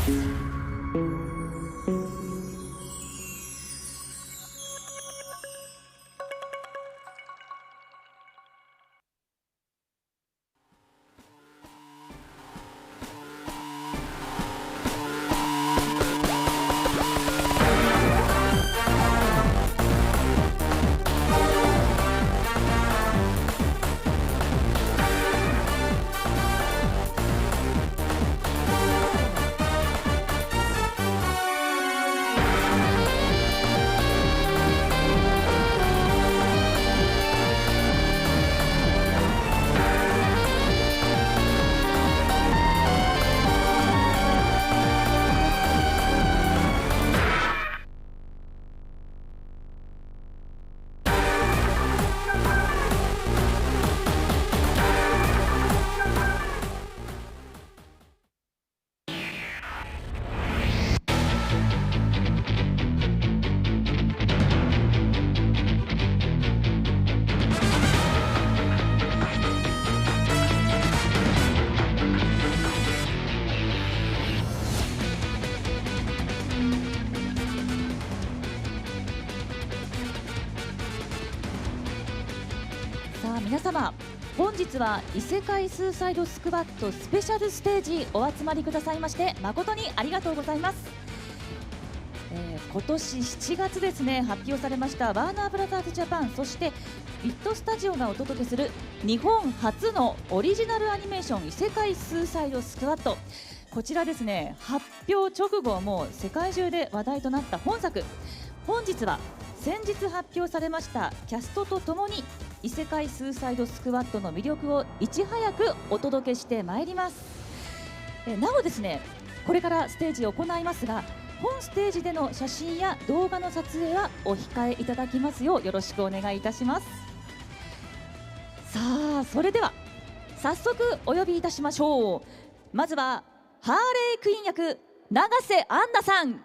皆様、本日は異世界スーサイドスクワットスペシャルステージお集まりくださいまして誠にありがとうございます。今年7月ですね、発表されましたワーナーブラザーズジャパン、そしてビットスタジオがお届けする日本初のオリジナルアニメーション異世界スーサイドスクワット、こちらですね、発表直後もう世界中で話題となった本作。本日は先日発表されましたキャストとともに異世界スーサイドスクワットの魅力をいち早くお届けしてまいります。なおですね、これからステージを行いますが、本ステージでの写真や動画の撮影はお控えいただきますようよろしくお願いいたします。さあ、それでは早速お呼びいたしましょう。まずはハーレークイーン役永瀬杏奈さん。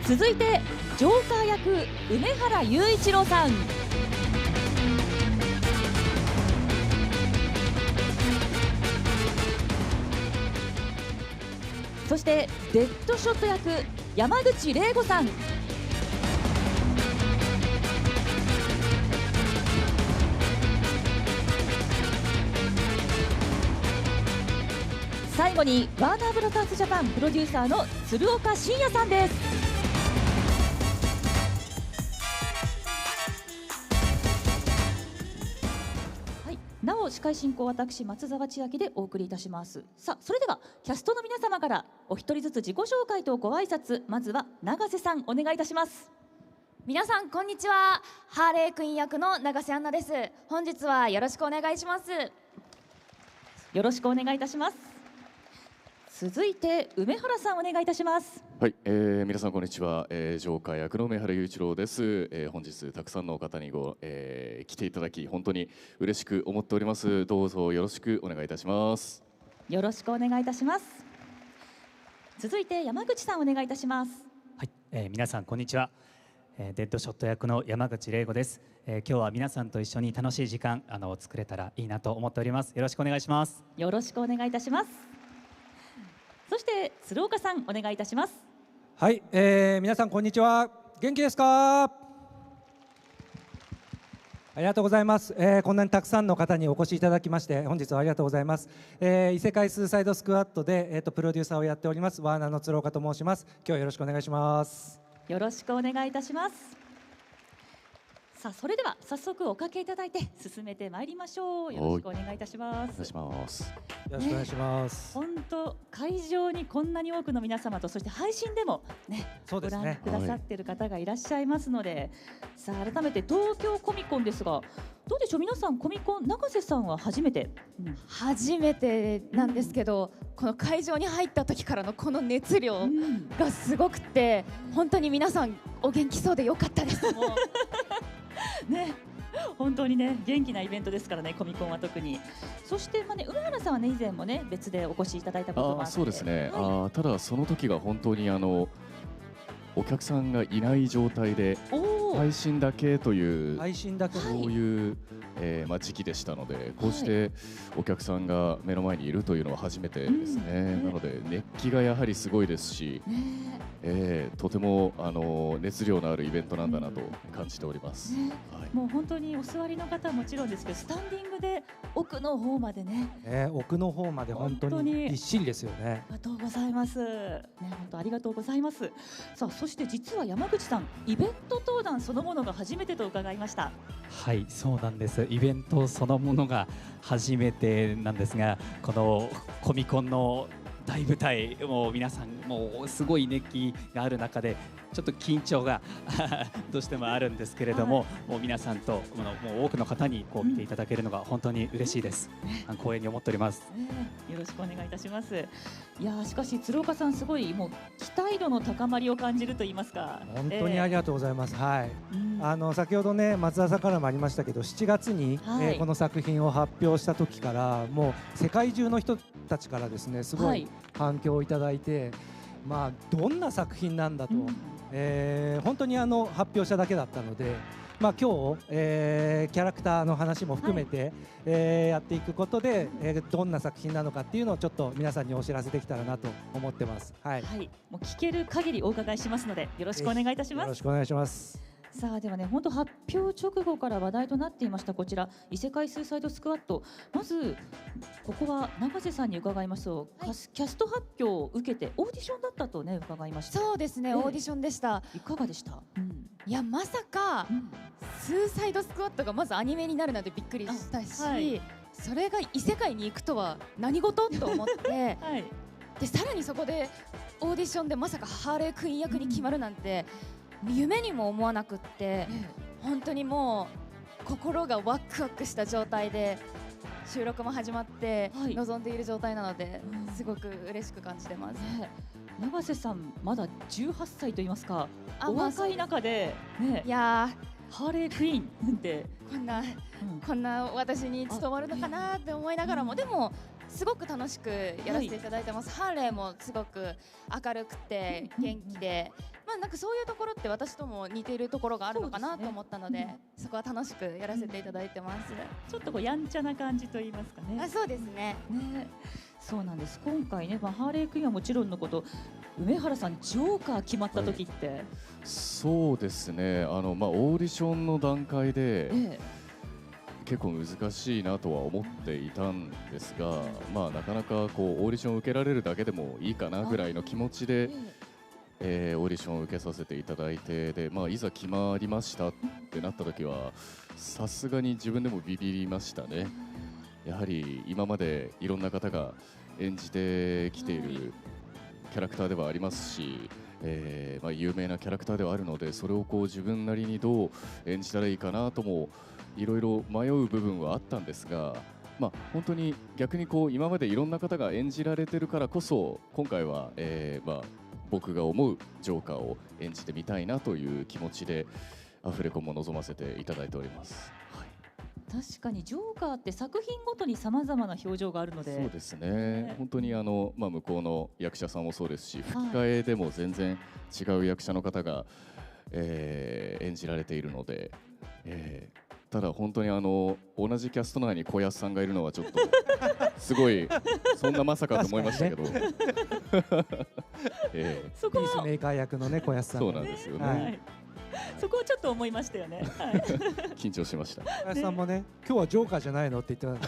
続いてジョーカー役梅原裕一郎さん。そしてデッドショット役山口玲吾さん。最後にワーナーブラザーズジャパンプロデューサーの鶴岡慎也さんです。なお司会進行私松沢千秋でお送りいたします。さあ、それではキャストの皆様からお一人ずつ自己紹介とご挨拶、まずは永瀬さんお願いいたします。皆さんこんにちは、ハーレークイーン役の永瀬杏奈です。本日はよろしくお願いします。よろしくお願いいたします。続いて梅原さんお願いいたします。はい、皆さんこんにちは、ジョーカー役の梅原裕一郎です。本日たくさんの方に来ていただき本当に嬉しく思っております。どうぞよろしくお願いいたします。よろしくお願いいたします。続いて山口さんお願いいたします。はい、皆さんこんにちは、デッドショット役の山口玲吾です。今日は皆さんと一緒に楽しい時間作れたらいいなと思っております。よろしくお願いします。よろしくお願いいたします。そして鶴岡さんお願いいたします。はい、皆さんこんにちは。元気ですか？ありがとうございます。こんなにたくさんの方にお越しいただきまして本日はありがとうございます。異世界スーサイドスクワットでプロデューサーをやっておりますワーナーの鶴岡と申します。今日はよろしくお願いします。よろしくお願いいたします。さあ、それでは早速おかけいただいて進めてまいりましょう。よろしくお願いいたします。お願いします。よろしくお願いします。本当、会場にこんなに多くの皆様と、そして配信でもね、そうですね、ご覧くださっている方がいらっしゃいますので、さあ改めて東京コミコンですが、どうでしょう皆さん、コミコン永瀬さんは初めて、初めてなんですけど、この会場に入った時からのこの熱量がすごくて、本当に皆さんお元気そうでよかったです。もうね、本当にね、元気なイベントですからね、コミコンは特に。そして、梅原さんはね、以前もね、別でお越しいただいたこともあって。そうですね、はい、ただその時が本当にお客さんがいない状態でおー配信だけという配信だけそういう、時期でしたので、こうしてお客さんが目の前にいるというのは初めてですね。なので熱気がやはりすごいですし、とても熱量のあるイベントなんだなと感じております。はい、もう本当にお座りの方はもちろんですけど、スタンディングで奥の方までね、奥の方まで本当本当ににびっしりですよね。ありがとうございます。ね、本当ありがとうございます。さあ、そして実は山口さん、イベント登壇そのものが初めてと伺いました。はい、そうなんです。イベントそのものが初めてなんですが、このコミコンの大舞台、もう皆さんもうすごい熱気がある中でちょっと緊張がどうしてもあるんですけれども、はもう皆さんともう多くの方にこう見ていただけるのが本当に嬉しいです。光栄に思っております。よろしくお願いいたします。いやー、しかし鶴岡さん、すごいもう期待度の高まりを感じると言いますか。本当にありがとうございます。はい。うん先ほどね、松田さんからもありましたけど、7月に、はいこの作品を発表した時からもう世界中の人たちからですね、すごはいい反響をいただいて、まあどんな作品なんだと、うん本当に発表しただけだったので、まあ今日、キャラクターの話も含めて、やっていくことで、どんな作品なのかっていうのをちょっと皆さんにお知らせできたらなと思ってます。はい。はい、もう聞ける限りお伺いしますので、よろしくお願いいたします。よろしくお願いします。さあ、ではね、本当発表直後から話題となっていましたこちら異世界スーサイドスクワット、まずここは永瀬さんに伺いますと、キャスト発表を受けてオーディションだったとね伺いました。そうですね、ええオーディションでした。いかがでした？いや、まさかスーサイドスクワットがまずアニメになるなんてびっくりしたし、あはい、それが異世界に行くとは何事と思ってはい、でさらにそこでオーディションでまさかハーレークイーン役に決まるなんて、夢にも思わなくって、本当にもう心がワクワクした状態で収録も始まってはい臨んでいる状態なので、うんすごく嬉しく感じてます。ね、永瀬さんまだ18歳と言いますか、おまあ若い中でねい、やハーレークイーンって、ーこんな私に務まるのかなって思いながらも、でもすごく楽しくやらせていただいてます。ハーレーもすごく明るくて元気で、まあなんかそういうところって私とも似ているところがあるのかなと思ったので、そこは楽しくやらせていただいてます。ちょっとこうやんちゃな感じと言いますかね。そうですね。ね、そうなんです。今回ね、ハーレークイーンはもちろんのこと、梅原さんジョーカー決まった時って、そうですね。オーディションの段階で、え結構難しいなとは思っていたんですが、なかなかこうオーディションを受けられるだけでもいいかなぐらいの気持ちで、オーディションを受けさせていただいて、で、いざ決まりましたってなった時はさすがに自分でもビビりましたね。やはり今までいろんな方が演じてきているキャラクターではありますし、有名なキャラクターではあるので、それをこう自分なりにどう演じたらいいかなともいろいろ迷う部分はあったんですが、本当に逆にこう今までいろんな方が演じられてるからこそ、今回は、僕が思うジョーカーを演じてみたいなという気持ちでアフレコも臨ませていただいております。確かにジョーカーって作品ごとにさまざまな表情があるので、そうですね、本当に向こうの役者さんもそうですし、吹き替えでも全然違う役者の方が、演じられているので、ただ本当に同じキャスト内に小安さんがいるのはちょっとすごい、そんなまさかと思いましたけど、そこはピースメーカー役のね小安さんそうなんですよね、はいそこをちょっと思いましたよね。はい、緊張しました。小安さんもね、今日はジョーカーじゃないのって言って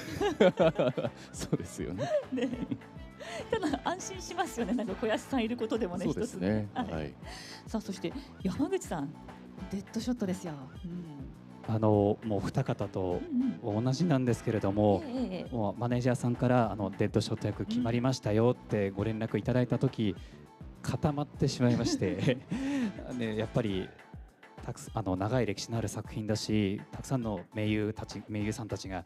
た。そうですよね。ね、ただ安心しますよね。なんか小安さんいることでもね、そうですね。一つね。はい。さあ、そして山口さん、デッドショットですよ。もう二方と同じなんですけれども、もうマネージャーさんからデッドショット役決まりましたよってご連絡いただいた時、固まってしまいましてね、やっぱり長い歴史のある作品だし、たくさんの名優さんたちが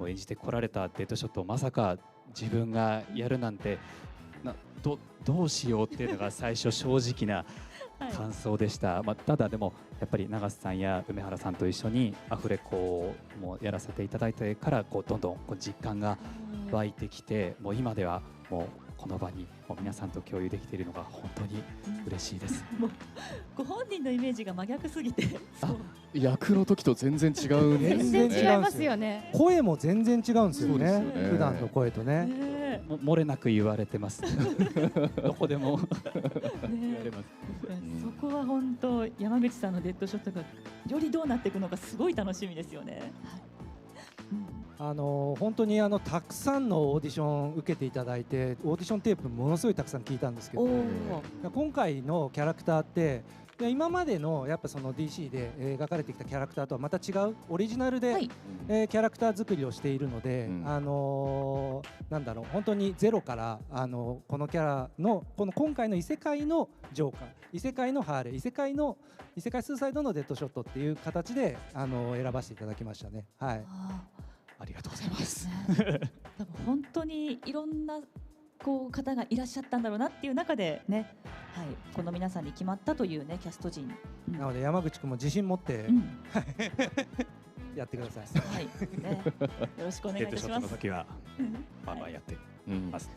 演じてこられたデッドショットをまさか自分がやるなんてどうしようっていうのが最初正直な感想でした。ただでもやっぱり永瀬さんや梅原さんと一緒にアフレコもやらせていただいてからどんどん実感が湧いてきて、もう今ではもうこの場にもう皆さんと共有できているのが本当に嬉しいです。もうご本人のイメージが真逆すぎて、そう役の時と全然違うんです全よね。然違いますよね。声も全然違うんですよそうですねよね普段の声とね。ね漏れなく言われてますどこでもえ言われます。そこは本当山口さんのデッドショットがよりどうなっていくのかすごい楽しみですよね。はい本当にたくさんのオーディション受けていただいて、オーディションテープものすごいたくさん聞いたんですけど、おー今回のキャラクターって今までのやっぱその DC で描かれてきたキャラクターとはまた違うオリジナルで、はいキャラクター作りをしているので、なんだろう、本当にゼロからこのキャラの今回の異世界のジョーカー、異世界のハーレー、異世界スーサイドのデッドショットっていう形で選ばせていただきましたね。はい。ありがとうございます多分本当にいろんな方がいらっしゃったんだろうなっていう中でね、はい、この皆さんに決まったというねキャスト陣、なので山口君も自信持ってやってください。はい、ね、よろしくお願いいたしデッドショットます。の時はまあまあやってます、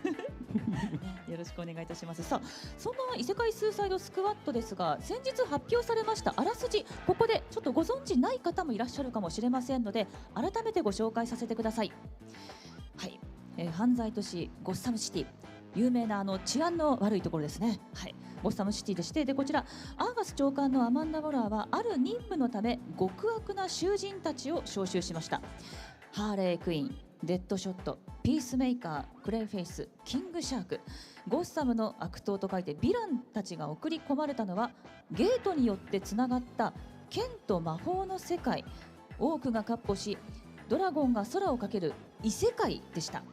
よろしくお願いいたします。さあ、そんな異世界スーサイドスクワットですが、先日発表されましたあらすじ、ここでちょっとご存知ない方もいらっしゃるかもしれませんので、改めてご紹介させてください。はい、犯罪都市ゴッサムシティ、有名な治安の悪いところですね。はい、ゴッサムシティでして、でこちらアーガス長官のアマンダ・ウォラーはある任務のため極悪な囚人たちを招集しました。ハーレークイーン、デッドショット、ピースメーカー、クレイフェイス、キングシャーク、ゴッサムの悪党と書いてヴィランたちが送り込まれたのはゲートによってつながった剣と魔法の世界、オークが闊歩しドラゴンが空をかける異世界でした。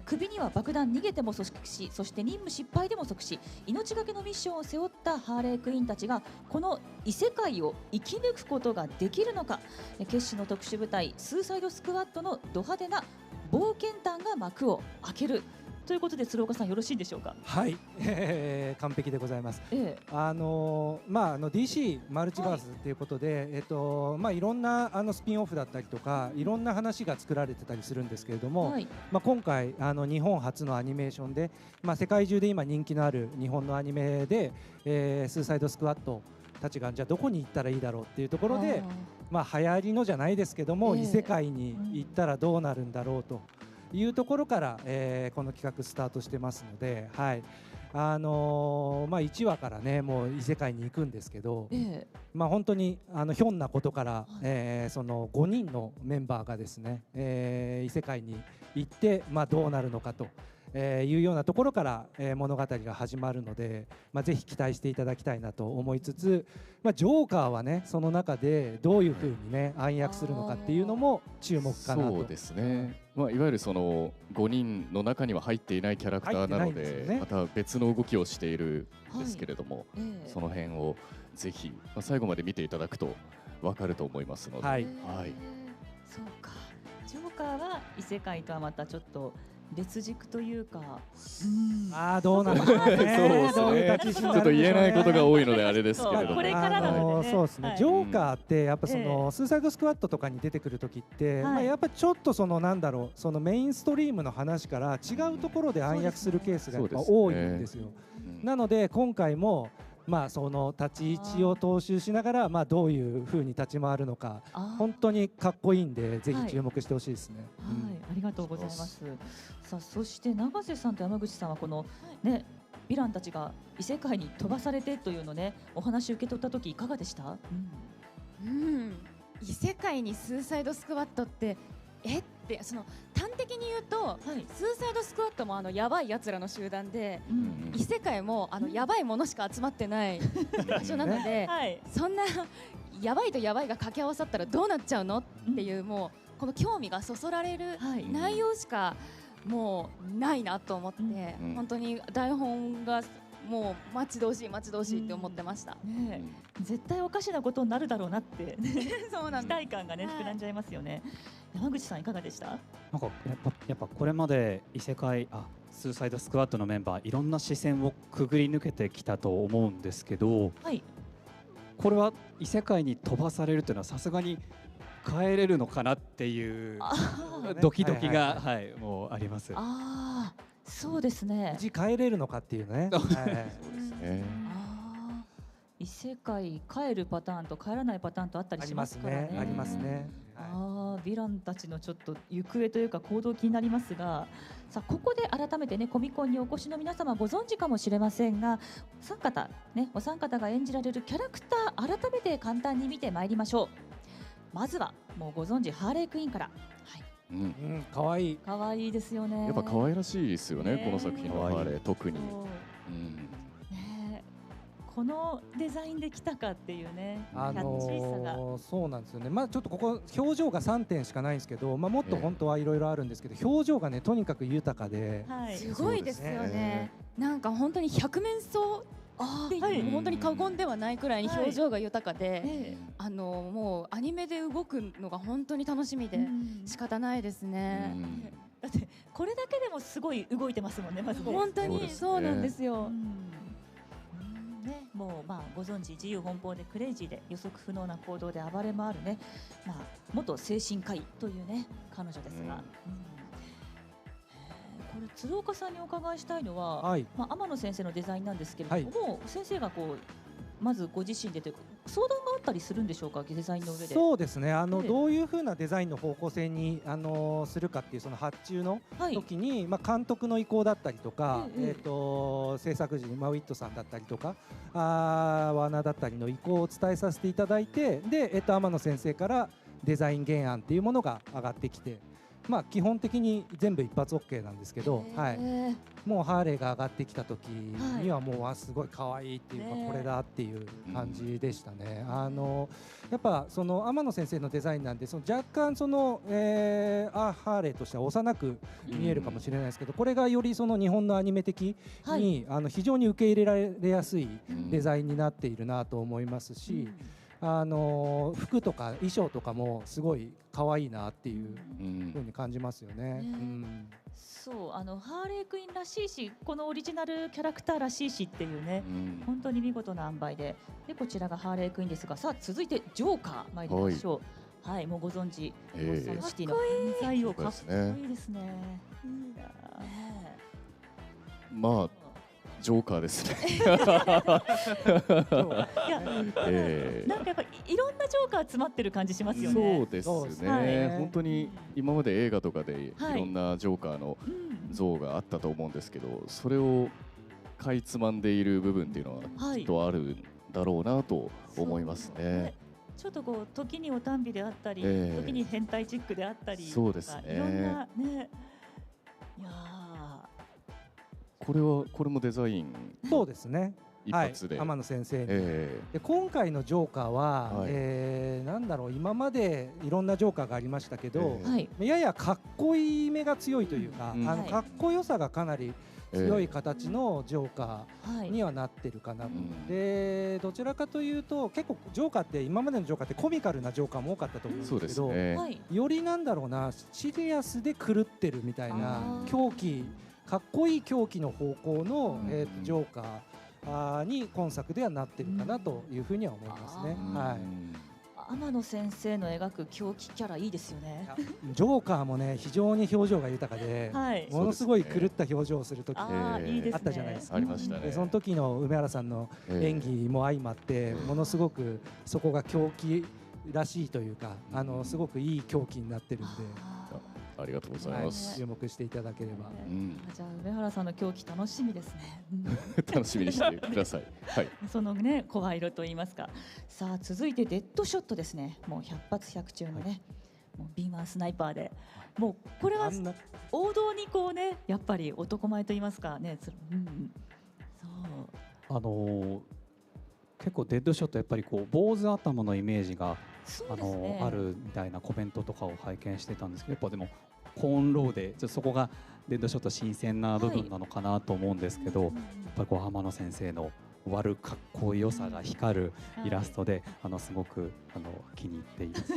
首には爆弾、逃げても即死、そして任務失敗でも即死、命がけのミッションを背負ったハーレークイーンたちがこの異世界を生き抜くことができるのか、決死の特殊部隊スーサイドスクワットのド派手な冒険譚が幕を開けるということで、鶴岡さんよろしいでしょうか。はい、完璧でございます。DC マルチバースということで、いろんなスピンオフだったりとかいろんな話が作られてたりするんですけれども、はい、今回日本初のアニメーションで、世界中で今人気のある日本のアニメで、スーサイドスクワットたちがじゃあどこに行ったらいいだろうっていうところで、流行りのじゃないですけども、異世界に行ったらどうなるんだろうというところから、この企画スタートしてますので、はい、1話からねもう異世界に行くんですけど、本当にひょんなことから、その5人のメンバーがですね、異世界に行って、どうなるのかと。いうようなところから、物語が始まるので、ぜひ期待していただきたいなと思いつつ、ジョーカーはねその中でどういうふうにね暗躍するのかっていうのも注目かなと。そうですね、いわゆるその5人の中には入っていないキャラクターなので、また別の動きをしているんですけれども、その辺をぜひ、最後まで見ていただくと分かると思いますので、はい、そうか、ジョーカーは異世界とはまたちょっと別軸というか、どうなんですかね。そうですね。ちょっと言えないことが多いのであれですけれども、これからなのでね。そうですね。ジョーカーってやっぱそのスーサイドスクワットとかに出てくる時って、やっぱちょっとそのなんだろう、そのメインストリームの話から違うところで暗躍するケースがやっぱ多いんですよ。なので今回もその立ち位置を踏襲しながら、どういう風に立ち回るのか本当にかっこいいんで、ぜひ注目してほしいですね。ありがとうございます。さあ、そして永瀬さんと山口さんはこのねヴィランたちが異世界に飛ばされてというのね、お話受け取った時いかがでした？異世界にスーサイドスクワットってってその端的に言うと、スーサイドスクワットもやばいやつらの集団で、異世界もやばいものしか集まってない場所なので、そんなやばいとやばいが掛け合わさったらどうなっちゃうのっていう、もうこの興味がそそられる内容しかもうないなと思って、本当に台本がもう待ち遠しいって思ってました。絶対おかしなことになるだろうなってそうなん期待感がね膨らんじゃいますよね。山口さんいかがでした？なんかやっぱこれまで異世界スーサイドスクワットのメンバーいろんな視線をくぐり抜けてきたと思うんですけど、これは異世界に飛ばされるというのはさすがに帰れるのかなっていうドキドキがもうあります。そうですね。字変えれるのかっていうね。はい、そうですね。あー異世界帰るパターンと帰らないパターンとあったりしありますすまからね。ね。ありますね。はあーヴィランたちのちょっと行方というか行動気になりますが、さあここで改めてねコミコンにお越しの皆様ご存知かもしれませんが、お三方が演じられるキャラクター改めて簡単に見てまいりましょう。まずはもうご存知ハーレークイーンから。はい、うん。い。うん、可愛い。可愛いですよね。やっぱ可愛らしいですよね、ねこの作品のハーレー特に。そううん。ねこのデザインで来たかっていうね、キャッチーさが。そうなんですよね。まあちょっとここ表情が3点しかないんですけど、まあもっと本当はいろいろあるんですけど、表情がねとにかく豊かで、はいすごいですよそうですねね。なんか本当に百面相ってはいもう本当に過言ではないくらいに表情が豊かで、えもうアニメで動くのが本当に楽しみで仕方ないですね。だってこれだけでもすごい動いてますもんね、まずね。本当にそうですねそうなんですよ。ね、もうご存知自由奔放でクレイジーで予測不能な行動で暴れ回るね、元精神科医というね彼女ですが、これ鶴岡さんにお伺いしたいのは、はい。天野先生のデザインなんですけれども、先生がこうまずご自身でというか相談があったりするんでしょうか、デザインの上で。そうですね。ええどういう風なデザインの方向性にするかっていうその発注のはい、時に、まあ監督の意向だったりとか、ええ制作時にウィットさんだったりとか、ワーナーだったりの意向を伝えさせていただいて、で天野先生からデザイン原案っていうものが上がってきて。まあ基本的に全部一発 OK なんですけど、はい、もうハーレーが上がってきた時にはもうすごい可愛いっていうか、ねこれだっていう感じでしたね。やっぱその天野先生のデザインなんで、その若干その、ハーレーとしては幼く見えるかもしれないですけど、これがよりその日本のアニメ的に、非常に受け入れられやすいデザインになっているなと思いますし、服とか衣装とかもすごい可愛いなっていう風に感じますよね。そうハーレークイーンらしいし、このオリジナルキャラクターらしいしっていうね、本当に見事な塩梅で、こちらがハーレークイーンですが、さあ続いてジョーカー参りましょう。はい、もうご存知、ゴッサムシティの犯罪王、かっこいいですね。いいなまあジョーカーですね。いや、なんかやっぱりいろんなジョーカー詰まってる感じしますよね。そうですね。本当に今まで映画とかでいろんなジョーカーの像があったと思うんですけど、それをかいつまんでいる部分っていうのはきっとあるんだろうなと思いますね。ちょっとこう時におたんびであったり、時に変態チックであったり、そうですね。いろんなね、いやこれもデザイン。そうですね。一発で、天野先生に、で今回のジョーカーは、なんだろう、今までいろんなジョーカーがありましたけど、ややかっこいい目が強いというか、かっこよさがかなり強い形のジョーカーにはなってるかなと。でどちらかというと結構ジョーカーって今までのジョーカーってコミカルなジョーカーも多かったと思うんですけど、よりなんだろうな、シリアスで狂ってるみたいな狂気、かっこいい狂気の方向の、ジョーカーに今作ではなってるかなというふうには思いますね。天野先生の描く狂気キャラいいですよね。ジョーカーもね非常に表情が豊かで、ものすごい狂った表情をする時あったじゃないですか。ありましたね。その時の梅原さんの演技も相まって、ものすごくそこが狂気らしいというか、すごくいい狂気になってるんで。ありがとうございます。注目していただければ。じゃあ梅原さんの狂気楽しみですね。楽しみにしてください。はい。そのね声色と言いますか。さあ続いてデッドショットですね。もう100発100中のね、もうビーマンスナイパーで、もうこれは王道にこうねやっぱり男前と言いますかね。そう。結構デッドショットやっぱりこう坊主頭のイメージがあるみたいなコメントとかを拝見してたんですけど、やっぱでもコーンローでそこがデッドショット新鮮な部分なのかなと思うんですけど、やっぱりこう天野先生の悪かっこよさが光るイラストで、すごく気に入っています。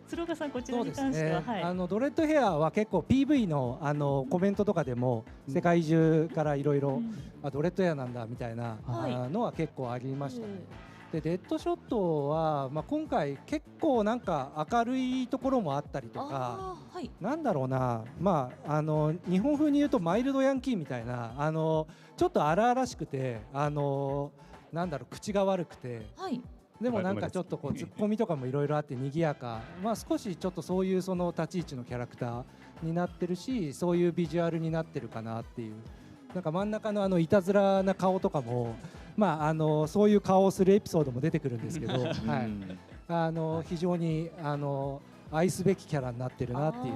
鶴岡さんこちらに関しては、ドレッドヘアは結構 PV のコメントとかでも世界中からいろいろドレッドヘアなんだみたいなのは結構ありましたね。でデッドショットは、今回結構なんか明るいところもあったりとか、はい、なんだろうな、日本風に言うとマイルドヤンキーみたいなちょっと荒々しくてなんだろう、口が悪くて、はい、でもなんかちょっとこうツッコミとかもいろいろあって賑やか、少しちょっとそういうその立ち位置のキャラクターになってるし、そういうビジュアルになってるかなっていう。なんか真ん中のいたずらな顔とかも、そういう顔をするエピソードも出てくるんですけど、はい、非常に愛すべきキャラになってるなっていう、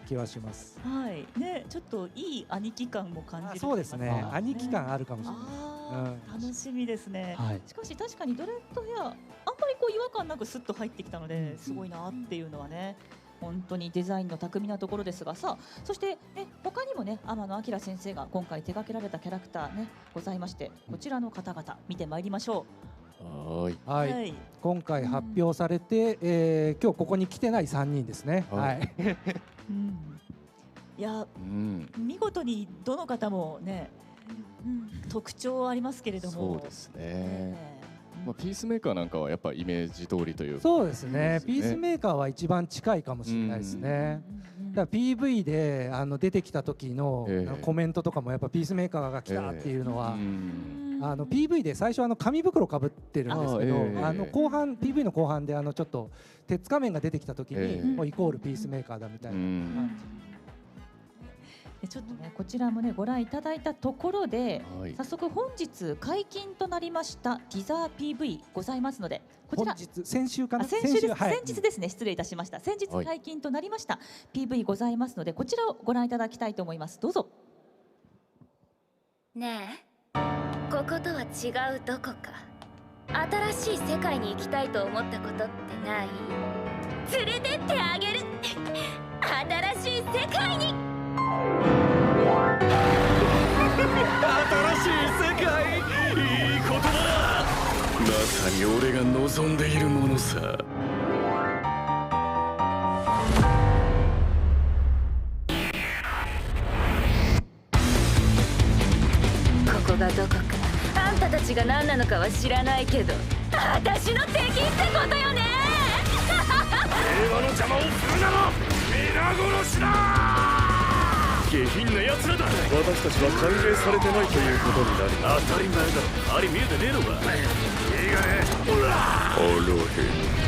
気はします。はいね、ちょっといい兄貴感も感じる。そうですね、兄貴感あるかもしれない。楽しみですね、はい、しかし確かにドレッドヘアあんまりこう違和感なくスッと入ってきたのですごいなっていうのはね、本当にデザインの巧みなところですが、さあそして、他にもね天野明先生が今回手掛けられたキャラクターねございまして、こちらの方々見てまいりましょう。はい、今回発表されて、今日ここに来てない3人ですね。はい、いや、見事にどの方もね、特徴ありますけれども。そうですね、ピースメーカーなんかはやっぱイメージ通りというか。そうですね、ピースメーカーは一番近いかもしれないですね。だから PV で出てきた時のコメントとかもやっぱピースメーカーが来たっていうのは、PV で最初紙袋かぶってるんですけど、後半 PV の後半でちょっと鉄仮面が出てきた時にもうイコールピースメーカーだみたいな。ちょっとねこちらもねご覧いただいたところで、早速本日解禁となりましたティザー PV ございますので、こちら先週かな、先日ですね、失礼いたしました。先日解禁となりました PV ございますので、こちらをご覧いただきたいと思います。どうぞ。ねえ、こことは違うどこか新しい世界に行きたいと思ったことってない？連れてってあげる新しい世界に。新しい世界、いい言葉だ。まさに俺が望んでいるものさ。ここがどこかあんたたちが何なのかは知らないけど、私の敵ってことよね。平和の邪魔をするなら皆殺しだ。下品な奴らだ。私たちは歓迎されてないということになる。当たり前だ。あれ見えてねえのか。いいがね。ほら腹減っ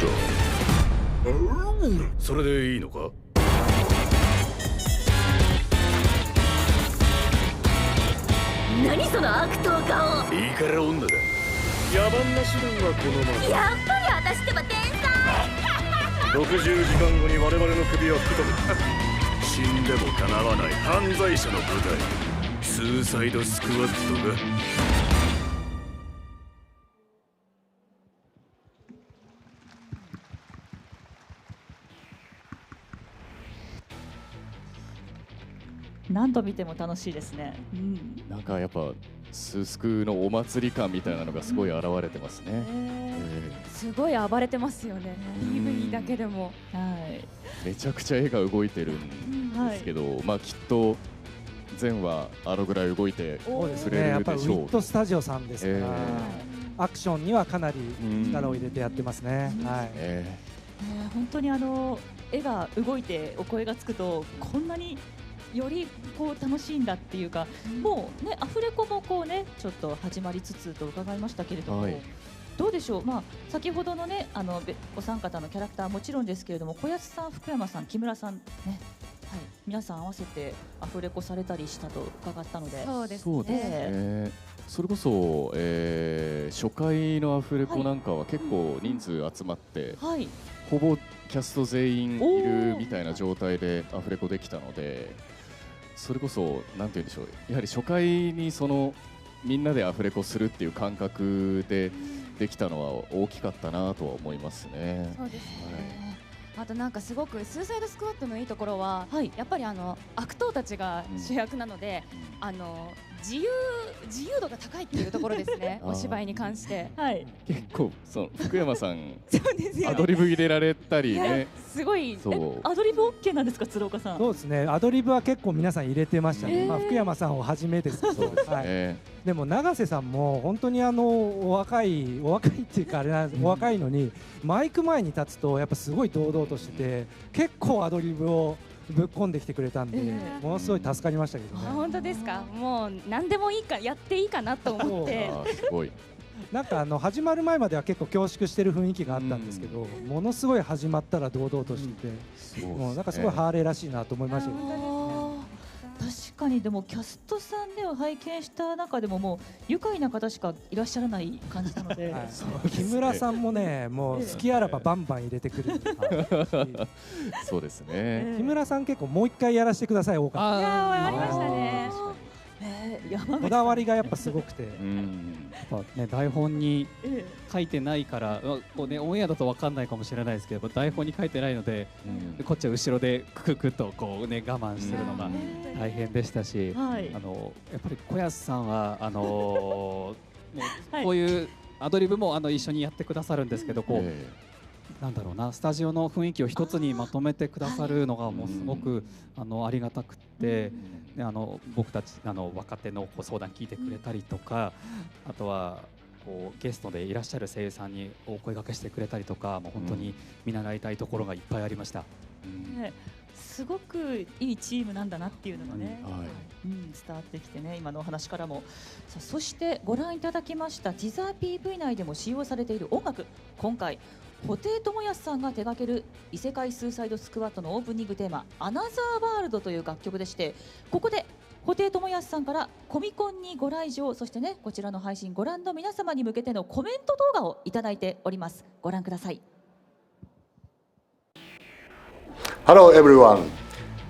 た。それでいいのか。何その悪党顔。いいから女だ。野蛮な手段はこのまま。やっぱり私ってば天才。60時間後に我々の首を吹き飛ぶ。死んでもかなわない犯罪者の部隊、スーサイドスクワットが。何度見ても楽しいですね。なんかやっぱススクのお祭り感みたいなのがすごい現れてますね。すごい暴れてますよね。PV だけでも。めちゃくちゃ絵が動いてるんですけど、きっと全話あのぐらい動いてくれるでしょう。ウィットスタジオさんですから、アクションにはかなり力を入れてやってますね。本当に絵が動いてお声がつくとこんなによりこう楽しいんだっていうか、もうねアフレコもこうねちょっと始まりつつと伺いましたけれども、どうでしょう。先ほどのねお三方のキャラクターはもちろんですけれども、小安さん、福山さん、木村さんね、皆さん合わせてアフレコされたりしたと伺ったので。そうですね。それこそ、初回のアフレコなんかは結構人数集まって、ほぼキャスト全員いるみたいな状態でアフレコできたので、それこそなんて言うんでしょう、やはり初回にみんなでアフレコするっていう感覚でできたのは大きかったなとは思いますね。そうですね。あとなんかすごくスーサイドスクワットのいいところは、やっぱり悪党たちが主役なので、自由度が高いっていうところですね。あーお芝居に関して。はい。結構福山さんそうですよね。アドリブ入れられたりね。すごい。そうアドリブ OK なんですか、鶴岡さん。そうですね、アドリブは結構皆さん入れてましたね、まあ、福山さんをはじめですけど、そうですはい、ね。でも永瀬さんも本当にお若いっていうかあれなんです、お若いのにマイク前に立つとやっぱすごい堂々としてて、結構アドリブをぶっ込んできてくれたんで、ものすごい助かりましたけどね。本当ですか。もう何でもいいかやっていいかなと思って。あーすごい。なんか始まる前までは結構恐縮してる雰囲気があったんですけど、ものすごい始まったら堂々としてて、もうなんかすごいハーレーらしいなと思いましたけどね。確かに。でもキャストさんでは拝見した中でももう愉快な方しかいらっしゃらない感じなので、はい、木村さんもね、もう好きあらばバンバン入れてくる。そうですね。木村さん結構もう一回やらせてください多かっいやーありましたね。た。こだわりがやっぱすごくて。やっぱね、台本にえ書いてないからこう、ね、オンエアだと分かんないかもしれないですけど、台本に書いてないので、こっちは後ろでククとこう、ね、我慢してるのが大変でしたし、はいやっぱり小安さんはもうこういうアドリブも一緒にやってくださるんですけど、こうなんだろうな、スタジオの雰囲気を一つにまとめてくださるのがもうすごくありがたくて、で僕たち若手の相談聞いてくれたりとか、あとはこうゲストでいらっしゃる声優さんにお声掛けしてくれたりとか、もう本当に見習いたいところがいっぱいありました。すごくいいチームなんだなっていうのがね、はい伝わってきてね、今のお話からも。さあ、そしてご覧いただきましたティザー PV 内でも使用されている音楽、今回布袋寅泰さんが手掛ける異世界スーサイドスクワットのオープニングテーマ「アナザーワールド」という楽曲でして、ここで布袋寅泰さんからコミコンにご来場、そしてね、こちらの配信ご覧の皆様に向けてのコメント動画をいただいております。ご覧ください。Hello everyone。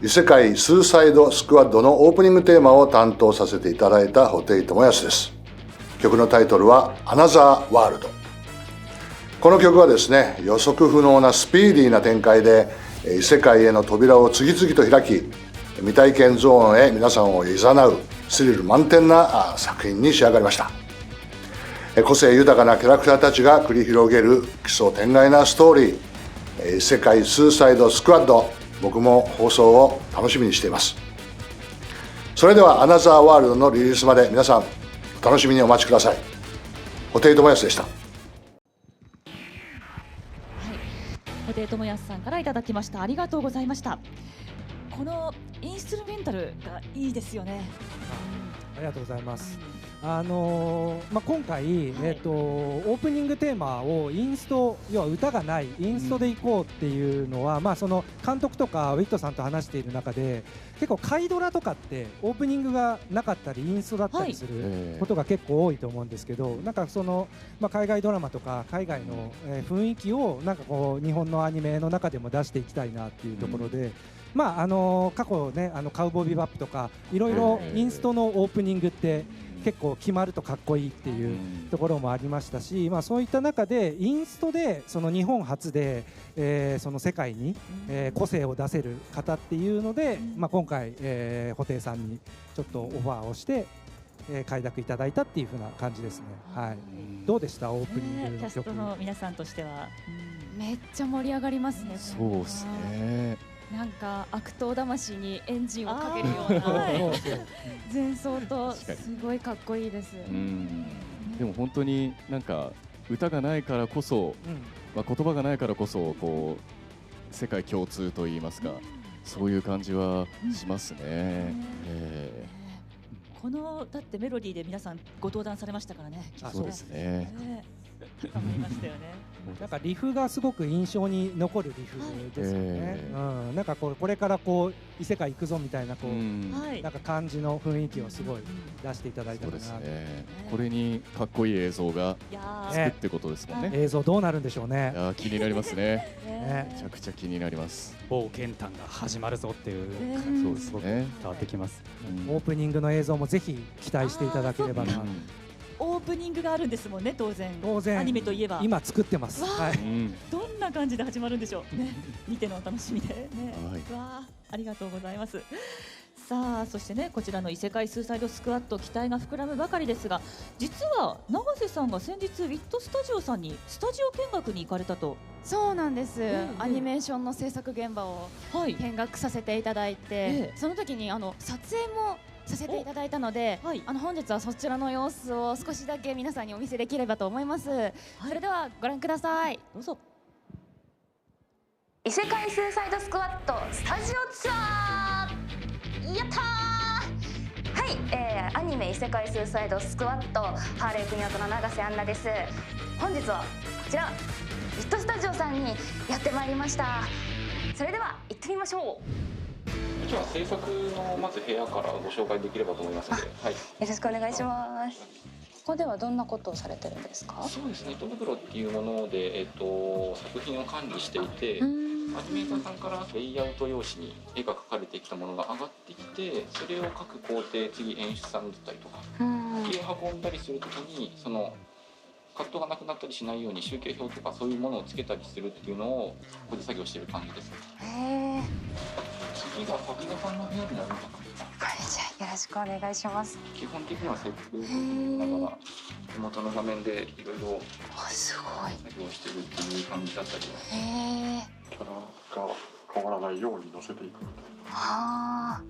異世界スーサイドスクワッドのオープニングテーマを担当させていただいた布袋寅泰です。曲のタイトルはアナザーワールド。この曲はですね、予測不能なスピーディーな展開で異世界への扉を次々と開き、未体験ゾーンへ皆さんを誘うスリル満点な作品に仕上がりました。個性豊かなキャラクターたちが繰り広げる奇想天外なストーリー、異世界スーサイドスクワッド、僕も放送を楽しみにしています。それではアナザーワールドのリリースまで皆さんお楽しみにお待ちください。布袋寅泰でした。布袋寅泰さんからいただきました。ありがとうございました。このインストゥルメンタルがいいですよね。ありがとうございます。今回、オープニングテーマをインスト、要は歌がないインストでいこうっていうのは、その監督とかウィットさんと話している中で、結構カイドラとかってオープニングがなかったりインストだったりすることが結構多いと思うんですけど、なんか海外ドラマとか海外の雰囲気をなんかこう日本のアニメの中でも出していきたいなっていうところで、過去ね、カウボーイビバップとかいろいろインストのオープニングって結構決まるとかっこいいっていうところもありましたし、そういった中でインストでその日本初で、その世界に、個性を出せる方っていうので、今回、布袋さんにちょっとオファーをして、快諾いただいたっていう風な感じですね。はい、どうでしたオープニングの曲。キャストの皆さんとしては、めっちゃ盛り上がりますね。そうですね。なんか悪党魂にエンジンをかけるような前奏とすごいかっこいいです。でも本当になんか歌がないからこそ、言葉がないからこそこう世界共通といいますか、そういう感じはしますね。このだってメロディーで皆さんご登壇されましたからね。そうですね。高めましたよね。なんかリフがすごく印象に残るリフですよね。なんかこれからこう異世界行くぞみたいななんか感じの雰囲気をすごい出していただいたかな。そうですね。これにかっこいい映像がつくってことですもんね。映像どうなるんでしょうね。気になりますね。めちゃくちゃ気になります。冒険譚が始まるぞっていうそうですね。伝わってきます。オープニングの映像もぜひ期待していただければな。オープニングがあるんですもんね、当然アニメといえば今作ってます。どんな感じで始まるんでしょうね。見てのお楽しみでね。わあ、ありがとうございます。さあそしてねこちらの異世界スーサイドスクワット期待が膨らむばかりですが、見永瀬さんが先日ウィットスタジオさんにスタジオ見学に行かれたと。そうなんです、アニメーションの制作現場をはい見学させていただいて、その時に撮影もさせていただいたので、本日はそちらの様子を少しだけ皆さんにお見せできればと思います。それではご覧ください。どうぞ。異世界スーサイドスクワットスタジオツアーやったー。はい、アニメ異世界スーサイドスクワットハーレー国役の永瀬アンナです。本日はこちらウィットスタジオさんにやってまいりました。それでは行ってみましょう。今日は制作のまず部屋からご紹介できればと思いますので、はい、よろしくお願いします。ここではどんなことをされてるんですか？そうですね、糸袋っていうもので、作品を管理していて、アニメーターさんからレイアウト用紙に絵が描かれてきたものが上がってきて、それを各工程、次演出さんだったりとか家を運んだりするときにそのカットがなくなったりしないように集計表とかそういうものをつけたりするっていうのをここで作業してる感じです。次が柿田さんの部屋になるのかな。じゃあよろしくお願いします。基本的には制服を見ながら手元の画面でいろいろすごい作業してるっていう感じだったりは。キャラが変わらないように載せていくみたいな。あ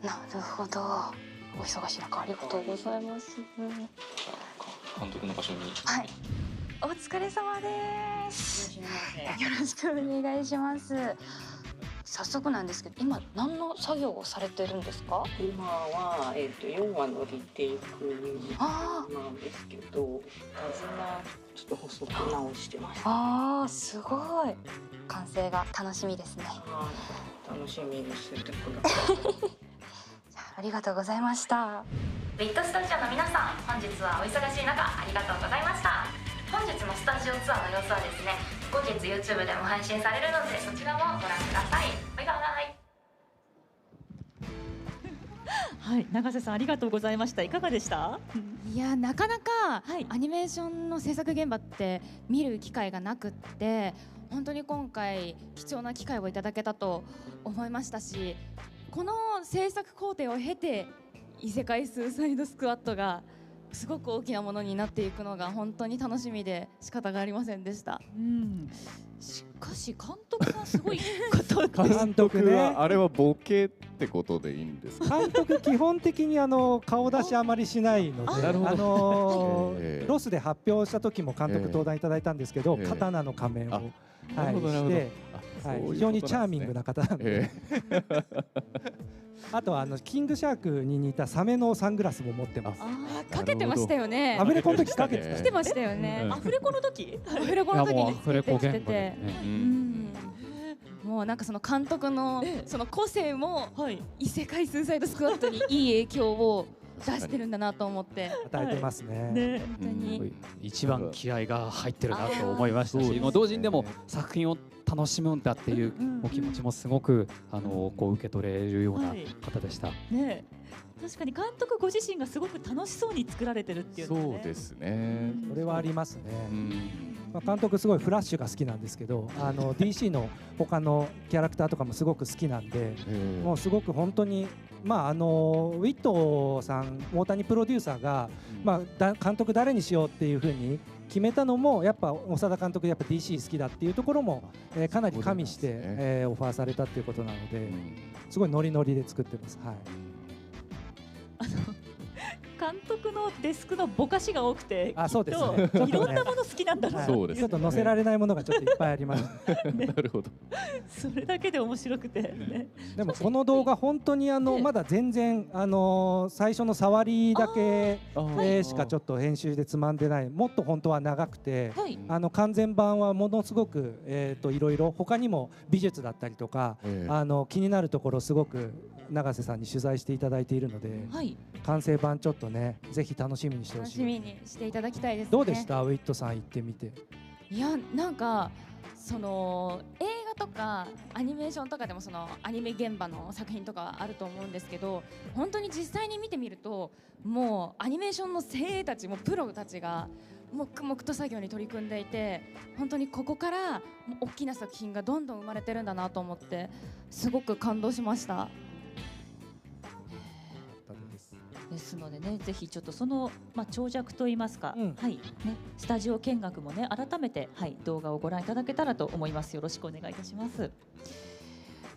あ、なるほど。お忙しい中ありがとうございます。監督の場所に。はい。お疲れ様です。よろしくお願いします。早速なんですけど、今何の作業をされてるんですか？今は4話のリテイクなんですけど、手綱ちょっと細く直してます。ああ、すごい。完成が楽しみですね。楽しみにしててください。ありがとうございました。ウィットスタジオの皆さん、本日はお忙しい中ありがとうございました。本日のスタジオツアーの様子はですね、後日 YouTube でも配信されるので、そちらもご覧ください。バイバイ。はい、永瀬さんありがとうございました。いかがでした？いや、なかなかアニメーションの制作現場って見る機会がなくって、本当に今回貴重な機会をいただけたと思いましたし、この制作工程を経て異世界スーサイドスクワットがすごく大きなものになっていくのが本当に楽しみで仕方がありませんでした。しかし監督がすごいこと監督はあれはボケってことでいいんですか？監督基本的に顔出しあまりしないので、ロスで発表した時も監督登壇いただいたんですけど、刀の仮面をして、非常にチャーミングな方なんで。あとはキングシャークに似たサメのサングラスも持ってます。かけてましたよね。アフレコの時かけてしてましたよね。アフレコの時？アフレコの時につけてきてて、もうなんかその監督のその個性も異世界スーサイドスクワットにいい影響を出してるんだなと思って与えてますね。本当に一番気合が入ってるなと思いましたし、同時にでも作品を楽しむんだっていうお気持ちもすごくこう受け取れるような方でした。ね、確かに監督ご自身がすごく楽しそうに作られてるっていうのね。そうですね。それはありますね。監督すごいフラッシュが好きなんですけど、DC の他のキャラクターとかもすごく好きなんで、もうすごく本当にウィットさん、大谷プロデューサーが、監督誰にしようっていうふうに決めたのもやっぱ長田監督やっぱ DC 好きだっていうところも、かなり加味して、オファーされたっていうことなので、すごいノリノリで作ってます。はい。監督のデスクのぼかしが多くて、そうですね。いろんなもの好きなんだろうな。そうです。ちょっと載せられないものがちょっといっぱいあります。なるほど。それだけで面白くてね。でもこの動画本当にまだ全然最初の触りだけしかちょっと編集でつまんでない。もっと本当は長くて、完全版はものすごくいろいろ他にも美術だったりとか気になるところすごく永瀬さんに取材していただいているので、完成版ちょっとねぜひ楽しみにしてほしい。楽しみにしていただきたいですね。どうでしたウィットさん行ってみて？いや、なんかその映画とかアニメーションとかでもそのアニメ現場の作品とかあると思うんですけど、本当に実際に見てみるともうアニメーションの精鋭たちもプロたちが黙々と作業に取り組んでいて、本当にここから大きな作品がどんどん生まれてるんだなと思ってすごく感動しました。ですのでね、ぜひちょっとその、長尺といいますか、はいね、スタジオ見学もね改めて、はい、動画をご覧いただけたらと思います。よろしくお願いいたします。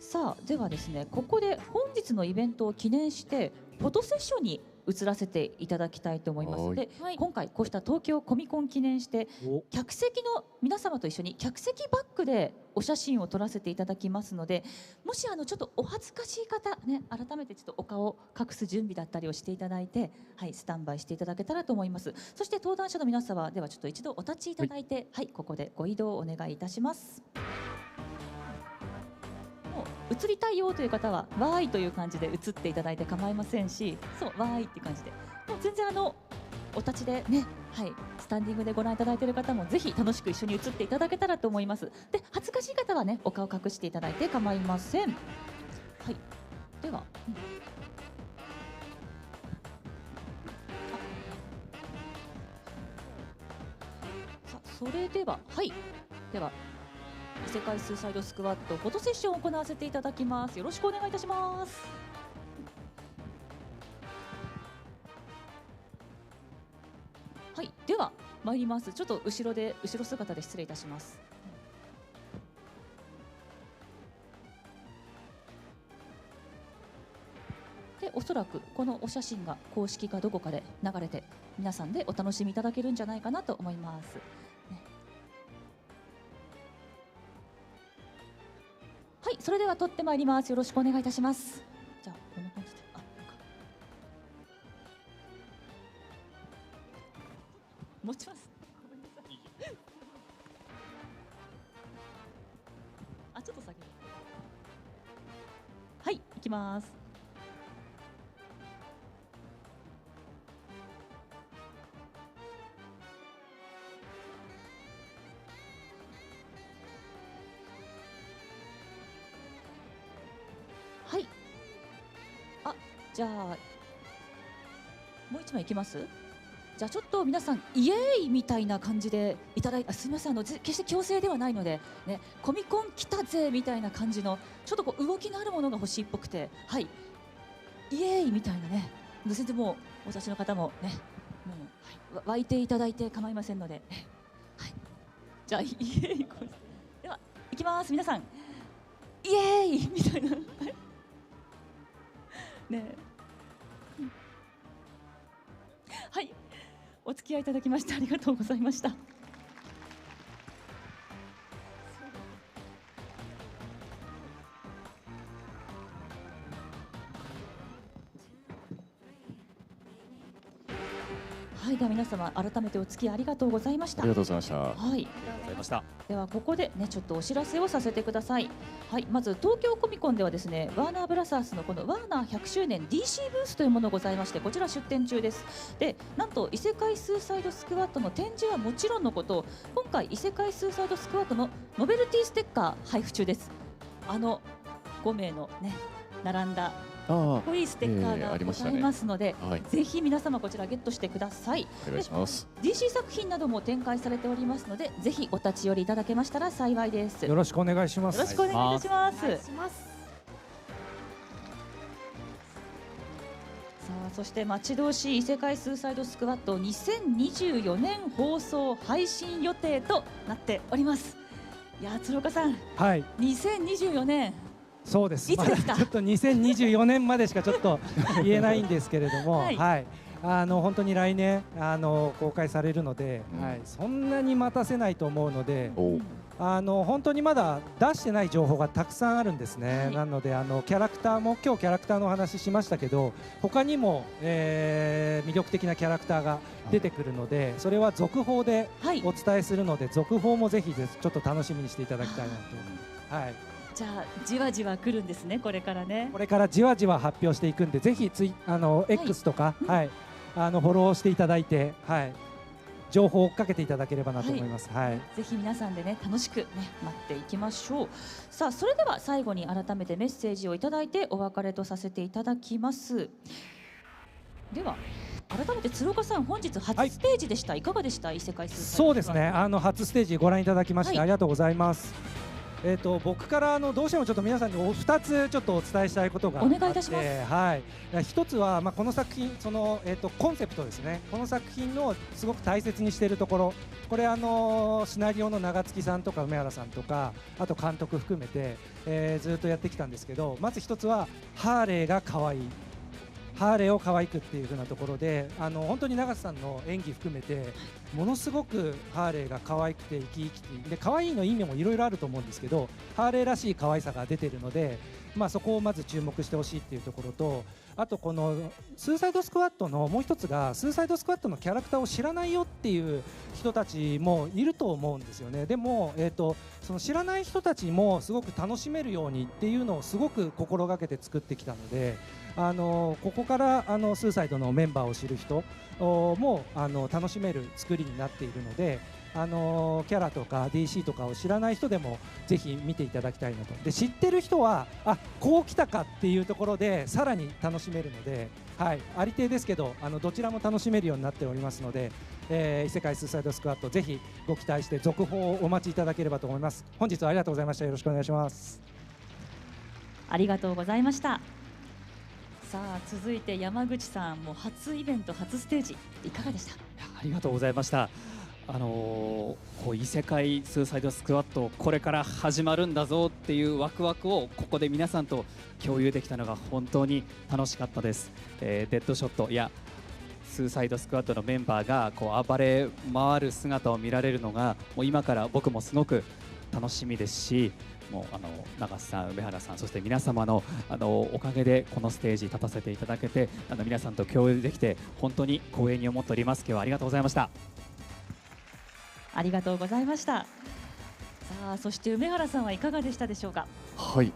さあではですね、ここで本日のイベントを記念してフォトセッションに移らせていただきたいと思います。で、今回こうした東京コミコン記念して客席の皆様と一緒に客席バックでお写真を撮らせていただきますので、もしちょっとお恥ずかしい方ね、改めてちょっとお顔を隠す準備だったりをしていただいて、はい、スタンバイしていただけたらと思います。そして登壇者の皆様ではちょっと一度お立ちいただいて、はい、ここでご移動をお願いいたします。映りたいよという方はわーいという感じで映っていただいて構いませんし、そうわーいっていう感じで、もう全然お立ちでね、はい、スタンディングでご覧いただいている方もぜひ楽しく一緒に映っていただけたらと思います。で、恥ずかしい方はねお顔隠していただいて構いません。はい、では、さあそれでは、はい、では異世界スーサイドスクワットフォトセッションを行わせていただきます。よろしくお願いいたします。はい、では参ります。ちょっと後ろ姿で失礼いたします。で、おそらくこのお写真が公式かどこかで流れて皆さんでお楽しみいただけるんじゃないかなと思います。はい、それでは撮ってまいります。よろしくお願いいたします。じゃあこんな感じで、持ちます。ごめんなさい。ちょっと下げる。はい、行きます。はい。じゃあもう一枚いきます。じゃあちょっと皆さんイエーイみたいな感じでいただいて、すみません、決して強制ではないのでね、コミコン来たぜみたいな感じのちょっとこう動きのあるものが欲しいっぽくて、はい、イエーイみたいなね、全然もうお立ちの方もね、もう、はい、湧いていただいて構いませんので、はい、じゃあイエーイではいきます。皆さんイエーイみたいなね、はい、お付き合いいただきましてありがとうございました。はい、では皆様改めてお付き合いありがとうございました。ありがとうございました。はい、ありがとうございました。ではここでねちょっとお知らせをさせてください。はい、まず東京コミコンではですね、ワーナーブラザースのこのワーナー100周年 DC ブースというものがございまして、こちら出展中です。で、なんと異世界スーサイドスクワットの展示はもちろんのこと、今回異世界スーサイドスクワットのノベルティステッカー配布中です。5名のね並んだかっこいいステッカーがございますので、ぜひ皆様こちらゲットしてください。お願いします。 DC 作品なども展開されておりますので、ぜひお立ち寄りいただけましたら幸いです。よろしくお願いします。よろしくお願いいたします。さあ、そして待ち遠しい異世界スーサイドスクワット2024年放送配信予定となっております。いや、鶴岡さん、はい、2024年そうです。いつですか？ちょっと2024年までしかちょっと言えないんですけれども、はい、はい、本当に来年公開されるので、はい、そんなに待たせないと思うので、本当にまだ出してない情報がたくさんあるんですね。はい、なのでキャラクターも今日キャラクターのお話しましたけど、他にも、魅力的なキャラクターが出てくるので、それは続報でお伝えするので、続報もぜひちょっと楽しみにしていただきたいなと。はい。じゃあじわじわ来るんですね、これからね。これからじわじわ発表していくんで、ぜひX とか、はい、フォローしていただいて、はい、情報を追っかけていただければなと思います。はい、ぜひ皆さんでね楽しくね待っていきましょう。さあ、それでは最後に改めてメッセージをいただいてお別れとさせていただきます。では改めて鶴岡さん、本日初ステージでした、いかがでした？異世界スーサイド。そうですね、初ステージご覧いただきまして、ありがとうございます。僕からどうしてもちょっと皆さんに2つちょっとお伝えしたいことがあって、お願いいたします。はい、1つは、この作品コンセプトですね。この作品のすごく大切にしているところ、これシナリオの長月さんとか梅原さんとか、あと監督含めて、ずっとやってきたんですけど、まず1つはハーレーが可愛い、ハーレーを可愛くっていう風なところで、本当に永瀬さんの演技含めてものすごくハーレーが可愛くて生き生きてで、可愛いの意味もいろいろあると思うんですけど、ハーレーらしい可愛さが出てるので、そこをまず注目してほしいっていうところと、あとこのスーサイドスクワットのもう一つが、スーサイドスクワットのキャラクターを知らないよっていう人たちもいると思うんですよね。でも、その知らない人たちもすごく楽しめるようにっていうのをすごく心がけて作ってきたので、ここからスーサイドのメンバーを知る人も楽しめる作りになっているので、キャラとか DC とかを知らない人でもぜひ見ていただきたいなと。で、知ってる人はこう来たかっていうところでさらに楽しめるので、はい、ありていですけどどちらも楽しめるようになっておりますので、異世界スーサイドスクワットぜひご期待して続報をお待ちいただければと思います。本日はありがとうございました。よろしくお願いします。ありがとうございました。さあ続いて山口さん、も初イベント初ステージいかがでした？ありがとうございました。異世界スーサイドスクワットこれから始まるんだぞっていうワクワクをここで皆さんと共有できたのが本当に楽しかったです。デッドショットやスーサイドスクワットのメンバーが暴れ回る姿を見られるのがもう今から僕もすごく楽しみですし、もう永瀬さん、梅原さん、そして皆様のおかげでこのステージ立たせていただけて、皆さんと共有できて本当に光栄に思っております。今日はありがとうございました。ありがとうございました。さあそして梅原さんはいかがでしたでしょうか？はい、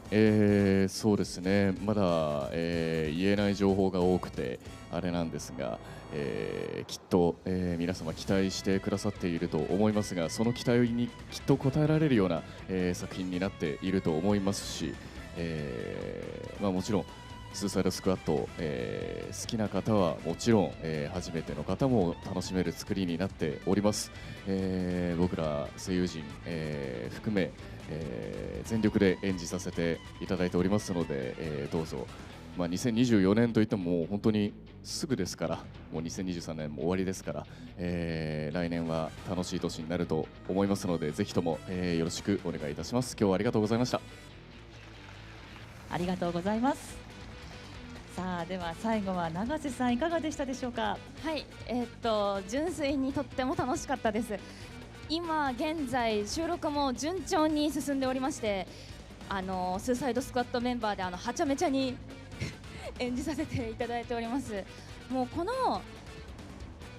そうですね、まだ、言えない情報が多くてあれなんですが、きっと、皆様期待してくださっていると思いますが、その期待にきっと応えられるような、作品になっていると思いますし、もちろんスーサイドスクワット、好きな方はもちろん、初めての方も楽しめる作りになっております。僕ら声優陣、含め、全力で演じさせていただいておりますので、どうぞ、2024年といってももう本当にすぐですから、もう2023年も終わりですから、来年は楽しい年になると思いますので、ぜひとも、よろしくお願いいたします。今日はありがとうございました。ありがとうございます。さあでは最後は永瀬さんいかがでしたでしょうか？はい、純粋にとっても楽しかったです。今現在収録も順調に進んでおりまして、スーサイドスクワットメンバーではちゃめちゃに演じさせていただいております。もうこの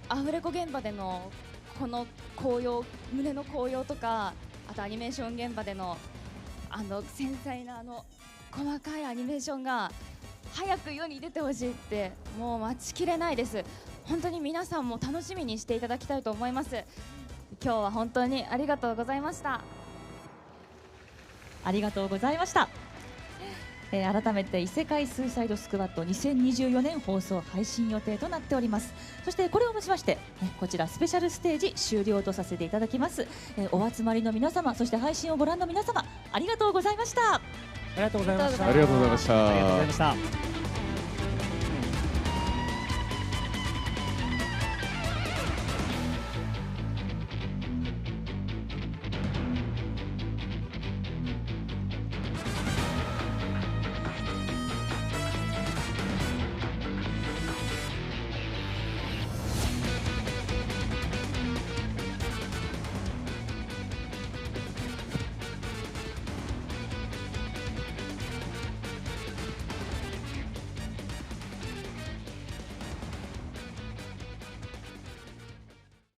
アフレコ現場でのこの高揚、胸の高揚とか、あとアニメーション現場での繊細な細かいアニメーションが早く世に出てほしいってもう待ちきれないです。本当に皆さんも楽しみにしていただきたいと思います。今日は本当にありがとうございました。ありがとうございました。改めて異世界スーサイドスクワット2024年放送配信予定となっております。そしてこれをもちましてこちらスペシャルステージ終了とさせていただきます。お集まりの皆様、そして配信をご覧の皆様、ありがとうございました。ありがとうございました。ありがとうございました。ありがとうございました。